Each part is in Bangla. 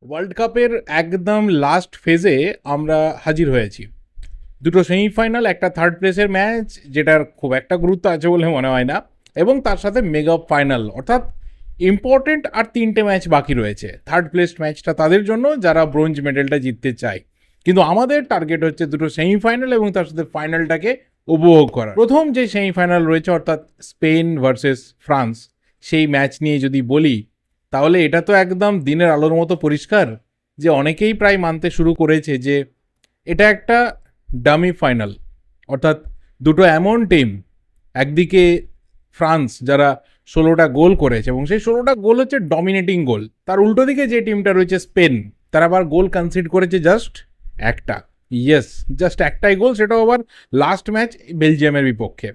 ওয়ার্ল্ড কাপের একদম লাস্ট ফেজে আমরা হাজির হয়েছি। দুটো সেমিফাইনাল, একটা থার্ড প্লেসের ম্যাচ যেটার খুব একটা গুরুত্ব আছে বলে মনে হয় না, এবং তার সাথে মেগা ফাইনাল, অর্থাৎ ইম্পর্টেন্ট আর তিনটে ম্যাচ বাকি রয়েছে। থার্ড প্লেস ম্যাচটা তাদের জন্য যারা ব্রোঞ্জ মেডেলটা জিততে চায়, কিন্তু আমাদের টার্গেট হচ্ছে দুটো সেমিফাইনাল এবং তার সাথে ফাইনালটাকে উপভোগ করা। প্রথম যে সেমিফাইনাল রয়েছে অর্থাৎ স্পেন ভার্সেস ফ্রান্স, সেই ম্যাচ নিয়ে যদি বলি তাহলে এটা তো একদম দিনের আলোর মতো পরিষ্কার যে অনেকেই প্রায় মানতে শুরু করেছে যে এটা একটা ডামি ফাইনাল। অর্থাৎ দুটো এমন টিম, একদিকে ফ্রান্স যারা 16টা গোল করেছে এবং সেই 16টা গোল হচ্ছে ডমিনেটিং গোল, তার উল্টো দিকে যে টিমটা রয়েছে স্পেন, তারা আবার গোল কনসিড করেছে জাস্ট একটা। ইয়েস, জাস্ট একটাই গোল, সেটাও আবার লাস্ট ম্যাচ বেলজিয়ামের বিপক্ষে।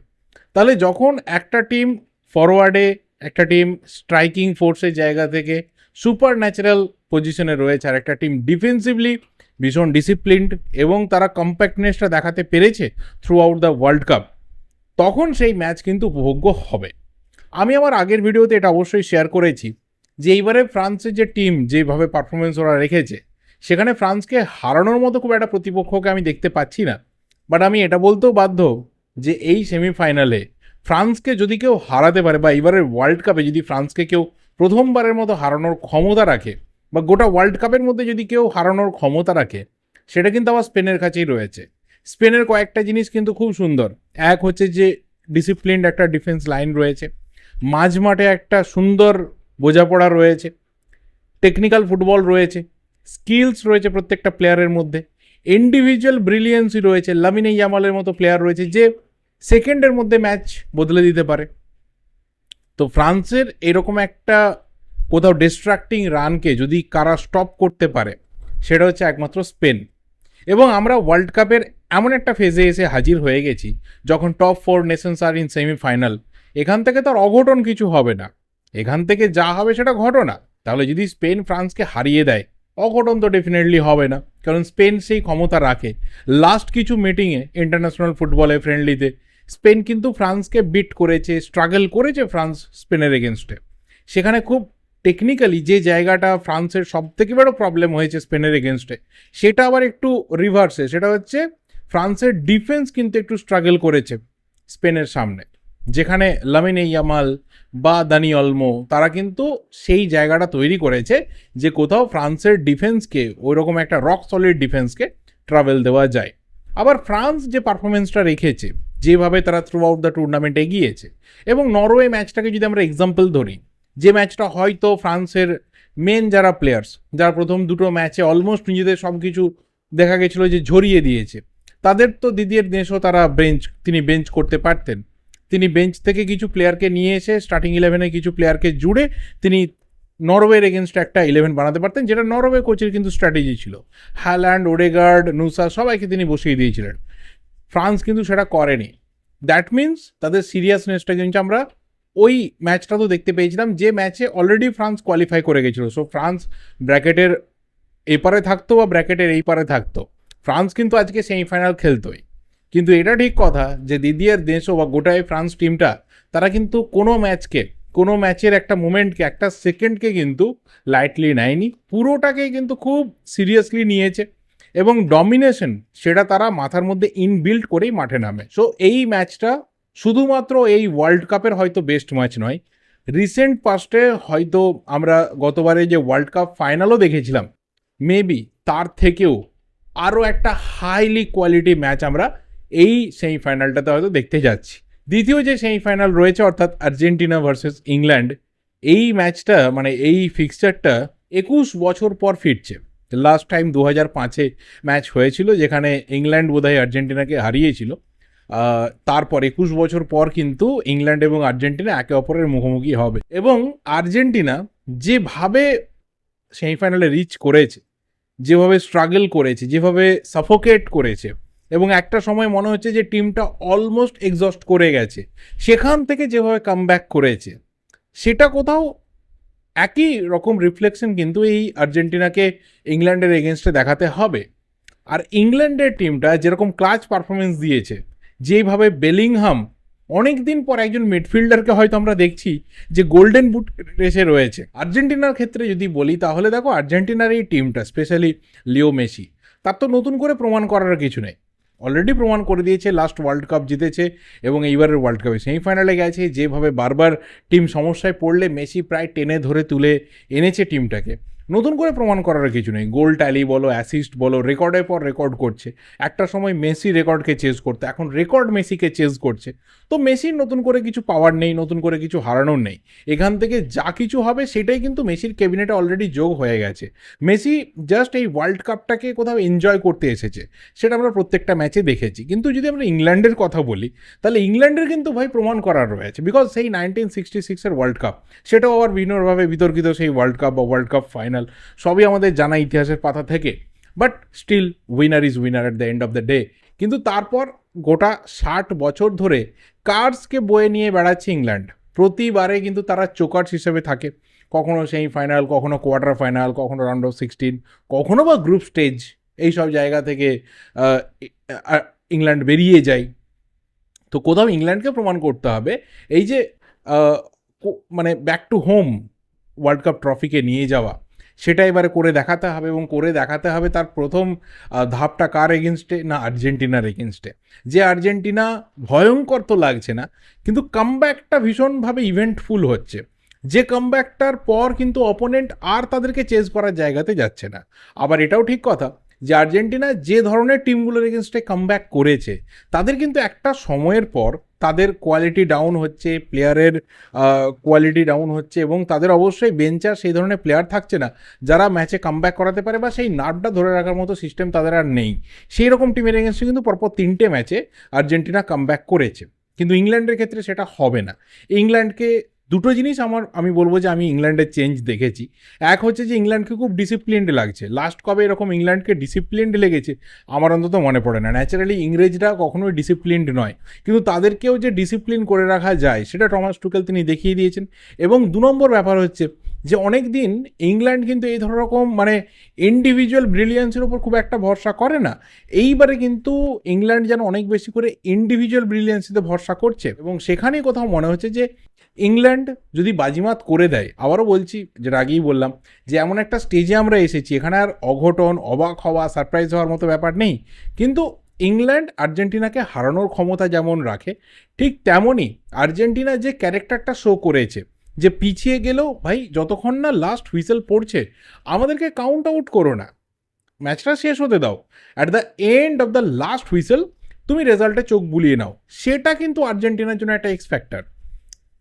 তাহলে যখন একটা টিম ফরওয়ার্ডে, একটা টিম স্ট্রাইকিং ফোর্সের জায়গা থেকে সুপার ন্যাচারাল পজিশনে রয়েছে, আর একটা টিম ডিফেন্সিভলি ভীষণ ডিসিপ্লিনড এবং তারা কম্প্যাক্টনেসটা দেখাতে পেরেছে through out the world cup, তখন সেই ম্যাচ কিন্তু উপভোগ্য হবে। আমি আমার আগের ভিডিওতে এটা অবশ্যই শেয়ার করেছি যে এইবারে ফ্রান্সের যে টিম যেভাবে পারফরমেন্স ওরা রেখেছে, সেখানে ফ্রান্সকে হারানোর মতো খুব একটা প্রতিপক্ষকে আমি দেখতে পাচ্ছি না। বাট আমি এটা বলতেও বাধ্য যে এই সেমিফাইনালে ফ্রান্সকে যদি কেউ হারাতে পারে, বা এবারের ওয়ার্ল্ড কাপে যদি ফ্রান্সকে কেউ প্রথমবারের মতো হারানোর ক্ষমতা রাখে, বা গোটা ওয়ার্ল্ড কাপের মধ্যে যদি কেউ হারানোর ক্ষমতা রাখে, সেটা কিন্তু আবার স্পেনের কাছেই রয়েছে। স্পেনের কয়েকটা জিনিস কিন্তু খুব সুন্দর। এক হচ্ছে যে ডিসিপ্লিনড একটা ডিফেন্স লাইন রয়েছে, মাঝ মাঠে একটা সুন্দর বোঝাপড়া রয়েছে, টেকনিক্যাল ফুটবল রয়েছে, স্কিলস রয়েছে প্রত্যেকটা প্লেয়ারের মধ্যে, ইন্ডিভিজুয়াল ব্রিলিয়েন্সই রয়েছে। লামিনে ইয়ামালের মতো প্লেয়ার রয়েছে যে সেকেন্ডের মধ্যে ম্যাচ বদলে দিতে পারে। তো ফ্রান্সের এরকম একটা কোথাও ডিস্ট্রাক্টিং রানকে যদি কারা স্টপ করতে পারে, সেটা হচ্ছে একমাত্র স্পেন। এবং আমরা ওয়ার্ল্ড কাপের এমন একটা ফেজে এসে হাজির হয়ে গেছি যখন টপ 4 নেশনস আর ইন সেমিফাইনাল। এখান থেকে তো আর অঘটন কিছু হবে না, এখান থেকে যা হবে সেটা ঘটনা। তাহলে যদি স্পেন ফ্রান্সকে হারিয়ে দেয়, অঘটন তো ডেফিনেটলি হবে না, কারণ স্পেন সেই ক্ষমতা রাখে। লাস্ট কিছু মিটিংয়ে ইন্টারন্যাশনাল ফুটবলে ফ্রেন্ডলিতে স্পেন কিন্তু ফ্রান্সকে বিট করেছে, স্ট্রাগল করেছে ফ্রান্স স্পেনের এগেনস্টে। সেখানে খুব টেকনিক্যালি যে জায়গাটা ফ্রান্সের সব থেকে বড় প্রবলেম হয়েছে স্পেনের এগেনস্টে, সেটা আবার একটু রিভার্সে। সেটা হচ্ছে ফ্রান্সের ডিফেন্স কিন্তু একটু স্ট্রাগল করেছে স্পেনের সামনে, যেখানে লামিনে ইয়ামাল বা দানি অলমো তারা কিন্তু সেই জায়গাটা তৈরি করেছে যে কোথাও ফ্রান্সের ডিফেন্সকে, ওই রকম একটা রক সলিড ডিফেন্সকে ট্রাভেল দেওয়া যায়। আবার ফ্রান্স যে পারফরমেন্সটা রেখেছে, যেভাবে তারা থ্রু আউট দ্য টুর্নামেন্ট এগিয়েছে, এবং নরওয়ে ম্যাচটাকে যদি আমরা এক্সাম্পল ধরি, যে ম্যাচটা হয়তো ফ্রান্সের মেন যারা প্লেয়ার্স, যারা প্রথম দুটো ম্যাচে অলমোস্ট নিজেদের সব কিছু দেখা গেছিলো যে ঝরিয়ে দিয়েছে, তাদের তো দিদির দেশও তারা তিনি বেঞ্চ করতে পারতেন। তিনি বেঞ্চ থেকে কিছু প্লেয়ারকে নিয়ে এসে স্টার্টিং 11-এ কিছু প্লেয়ারকে জুড়ে তিনি নরওয়ের এগেনস্ট একটা 11 বানাতে পারতেন, যেটা নরওয়ে কোচের কিন্তু স্ট্র্যাটেজি ছিল। হ্যাল্যান্ড, ওডেগার্ড, নুসা সবাইকে তিনি বসিয়ে দিয়েছিলেন। ফ্রান্স কিন্তু সেটা করেনি। দ্যাট মিনস তাদের সিরিয়াসনেসটা কিন্তু আমরা ওই ম্যাচটা তো দেখতে পেয়েছিলাম, যে ম্যাচে অলরেডি ফ্রান্স কোয়ালিফাই করে গেছিলো। সো ফ্রান্স ব্র্যাকেটের এপারে থাকতো বা ব্র্যাকেটের এই পারে থাকতো, ফ্রান্স কিন্তু আজকে সেমিফাইনাল খেলতোই। কিন্তু এটা ঠিক কথা যে দিদিয়ার দেশও বা গোটায় ফ্রান্স টিমটা, তারা কিন্তু কোনো ম্যাচকে, কোনো ম্যাচের একটা মুমেন্টকে, একটা সেকেন্ডকে কিন্তু লাইটলি নেয়নি, পুরোটাকেই কিন্তু খুব সিরিয়াসলি নিয়েছে। এবং ডমিনেশন সেটা তারা মাথার মধ্যে ইনবিল্ড করেই মাঠে নামে। সো এই ম্যাচটা শুধুমাত্র এই ওয়ার্ল্ড কাপের হয়তো বেস্ট ম্যাচ নয়, রিসেন্ট পাস্টে হয়তো আমরা গতবারে যে ওয়ার্ল্ড কাপ ফাইনালও দেখেছিলাম, মেবি তার থেকেও আরও একটা হাইলি কোয়ালিটি ম্যাচ আমরা এই সেমিফাইনালটাতে হয়তো দেখতে যাচ্ছি। দ্বিতীয় যে সেমিফাইনাল রয়েছে অর্থাৎ আর্জেন্টিনা ভার্সেস ইংল্যান্ড, এই ম্যাচটা মানে এই ফিক্সচারটা 21 বছর পর ফিরছে। লাস্ট টাইম 2005-এ ম্যাচ হয়েছিল, যেখানে ইংল্যান্ড বোধহয় আর্জেন্টিনাকে হারিয়েছিল। তারপর 21 বছর পর কিন্তু ইংল্যান্ড এবং আর্জেন্টিনা একে অপরের মুখোমুখি হবে, এবং আর্জেন্টিনা যেভাবে সেমিফাইনালে রিচ করেছে, যেভাবে স্ট্রাগল করেছে, যেভাবে সাফোকেট করেছে, এবং একটা সময় মনে হচ্ছে যে টিমটা অলমোস্ট এক্সস্ট করে গেছে, সেখান থেকে যেভাবে কামব্যাক করেছে, সেটা কোথাও একই রকম রিফ্লেকশন কিন্তু এই আর্জেন্টিনাকে ইংল্যান্ডের এগেনস্টে দেখাতে হবে। আর ইংল্যান্ডের টিমটা যেরকম ক্লাচ পারফরমেন্স দিয়েছে, যেভাবে বেলিংহাম অনেক দিন পর একজন মিডফিল্ডারকে হয়তো আমরা দেখছি যে গোল্ডেন বুট রেসে রয়েছে। আর্জেন্টিনার ক্ষেত্রে যদি বলি তাহলে দেখো আর্জেন্টিনার এই টিমটা স্পেশালি লিও মেসি, তার তো নতুন করে প্রমাণ করার কিছু নেই, অলরেডি প্রমাণ করে দিয়েছে, লাস্ট ওয়ার্ল্ড কাপ জিতেছে এবং এইবারের ওয়ার্ল্ড কাপে সেমিফাইনালে গেছে। যেভাবে বারবার টিম সমস্যায় পড়লে মেসি প্রায় টেনে ধরে তুলে এনেছে টিমটাকে, নতুন করে প্রমাণ করার কিছু নেই। গোল ট্যালি বলো, অ্যাসিস্ট বলো, রেকর্ডের পর রেকর্ড করছে। একটা সময় মেসি রেকর্ডকে চেজ করতে, এখন রেকর্ড মেসিকে চেজ করছে। তো মেসির নতুন করে কিছু পাওয়ার নেই, নতুন করে কিছু হারানোর নেই। এখান থেকে যা কিছু হবে সেটাই কিন্তু মেসির ক্যাবিনেটে অলরেডি যোগ হয়ে গেছে। মেসি জাস্ট এই ওয়ার্ল্ড কাপটাকে কোথাও এনজয় করতে এসেছে, সেটা আমরা প্রত্যেকটা ম্যাচে দেখেছি। কিন্তু যদি আমরা ইংল্যান্ডের কথা বলি তাহলে ইংল্যান্ডের কিন্তু ভাই প্রমাণ করার রয়েছে, বিকজ সেই 1966-এর ওয়ার্ল্ড কাপ, সেটাও আবার বিভিন্নভাবে বিতর্কিত সেই ওয়ার্ল্ড কাপ বা ওয়ার্ল্ড কাপ ফাইনাল, সবই আমাদের জানা ইতিহাসের পাতা থেকে। But still winner is winner at the end of the day. কিন্তু তারপর গোটা 60 বছর ধরে কার্সকে বয়ে নিয়ে বেড়াচ্ছে ইংল্যান্ড। প্রতিবারে কিন্তু তারা চোকার্স হিসেবে থাকে, কখনো সেমিফাইনাল, কখনো কোয়ার্টার ফাইনাল, কখনো রাউন্ড অফ 16, কখনো বা গ্রুপ স্টেজ, এইসব জায়গা থেকে ইংল্যান্ড বেরিয়ে যায়। তো কোথাও ইংল্যান্ডকে প্রমাণ করতে হবে এই যে মানে back to home world cup ট্রফিকে নিয়ে যাওয়া, সেটা এবারে করে দেখাতে হবে। এবং করে দেখাতে হবে তার প্রথম ধাপটা কার এগেনস্টে না, আর্জেন্টিনার এগেনস্টে। যে আর্জেন্টিনা ভয়ঙ্কর তো লাগছে না, কিন্তু কামব্যাকটা ভীষণভাবে ইভেন্টফুল হচ্ছে, যে কামব্যাকটার পর কিন্তু অপোনেন্ট আর তাদেরকে চেজ করার জায়গাতে যাচ্ছে না। আবার এটাও ঠিক কথা যে আর্জেন্টিনা যে ধরনের টিমগুলোর এগেনস্টে কামব্যাক করেছে, তাদের কিন্তু একটা সময়ের পর তাদের কোয়ালিটি ডাউন হচ্ছে, প্লেয়ারের কোয়ালিটি ডাউন হচ্ছে, এবং তাদের অবশ্যই বেঞ্চার সেই ধরনের প্লেয়ার থাকছে না যারা ম্যাচে কামব্যাক করাতে পারে, বা সেই নার্ভটা ধরে রাখার মতো সিস্টেম তাদের আর নেই। সেই রকম টিমের এগেনস্টে কিন্তু পরপর 3টে ম্যাচে আর্জেন্টিনা কামব্যাক করেছে, কিন্তু ইংল্যান্ডের ক্ষেত্রে সেটা হবে না। ইংল্যান্ডকে দুটো জিনিস আমি বলবো যে আমি ইংল্যান্ডের চেঞ্জ দেখেছি। এক হচ্ছে যে ইংল্যান্ডকে খুব ডিসিপ্লিনড লাগছে। লাস্ট কবে এরকম ইংল্যান্ডকে ডিসিপ্লিনড লেগেছে আমার অন্তত মনে পড়ে না। ন্যাচারালি ইংরেজরা কখনোই ডিসিপ্লিনড নয়, কিন্তু তাদেরকেও যে ডিসিপ্লিন করে রাখা যায় সেটা টমাস টুকেল তিনি দেখিয়ে দিয়েছেন। এবং 2 নম্বর ব্যাপার হচ্ছে যে অনেক দিন ইংল্যান্ড কিন্তু এই রকম মানে ইন্ডিভিজুয়াল ব্রিলিয়ান্সের উপর খুব একটা ভরসা করে না। এইবারে কিন্তু ইংল্যান্ড যেন অনেক বেশি করে ইন্ডিভিজুয়াল ব্রিলিয়ান্সিতে ভরসা করছে, এবং সেখানেই কোথাও মনে হচ্ছে যে ইংল্যান্ড যদি বাজিমাত করে দেয়, আবারও বলছি যেটা আগেই বললাম যে এমন একটা স্টেজে আমরা এসেছি, এখানে আর অঘটন, অবাক হওয়া, সারপ্রাইজ হওয়ার মতো ব্যাপার নেই। কিন্তু ইংল্যান্ড আর্জেন্টিনাকে হারানোর ক্ষমতা যেমন রাখে, ঠিক তেমনই আর্জেন্টিনা যে ক্যারেক্টারটা শো করেছে, যে পিছিয়ে গেলেও ভাই যতক্ষণ না লাস্ট হুইসেল পড়ছে আমাদেরকে কাউন্ট আউট করো না, ম্যাচটা শেষ হতে দাও, at the end of the last whistle তুমি রেজাল্টে চোখ বুলিয়ে নাও। সেটা কিন্তু আর্জেন্টিনার জন্য একটা এক্স ফ্যাক্টর।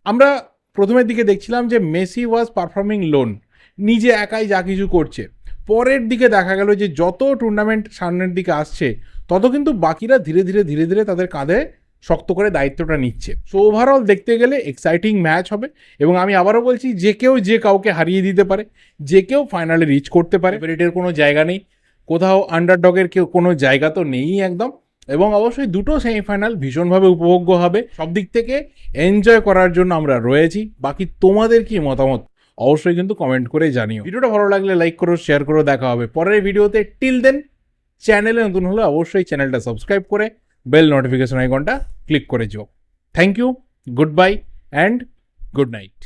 আমরা প্রথমের দিকে দেখছিলাম যে মেসি ওয়াজ পারফর্মিং লোন, নিজে একাই যা কিছু করছে। পরের দিকে দেখা গেল যে যত টুর্নামেন্ট সামনের দিকে আসছে তত কিন্তু বাকিরা ধীরে ধীরে তাদের কাঁধে শক্ত করে দায়িত্বটা নিচ্ছে। সো ওভারঅল দেখতে গেলে এক্সাইটিং ম্যাচ হবে, এবং আমি আবারও বলছি যে কেউ যে কাউকে হারিয়ে দিতে পারে, যে কেউ ফাইনালে রিচ করতে পারে। ফেভারিটের কোনো জায়গা নেই, কোথাও আন্ডারডগের কেউ কোনো জায়গা তো নেই একদম। এবং অবশ্যই দুটো সেমিফাইনাল ভীষণভাবে উপভোগ্য হবে, সব দিক থেকে এনজয় করার জন্য আমরা রয়েছি। বাকি তোমাদের কি মতামত অবশ্যই কিন্তু কমেন্ট করে জানিও। ভিডিওটা ভালো লাগলে লাইক করো, শেয়ার করো। দেখা হবে পরের ভিডিওতে। টিল দেন, চ্যানেলে নতুন হলে অবশ্যই চ্যানেলটা সাবস্ক্রাইব করে বেল নোটিফিকেশন আইকনটা ক্লিক করে যাও। Thank you, goodbye and good night.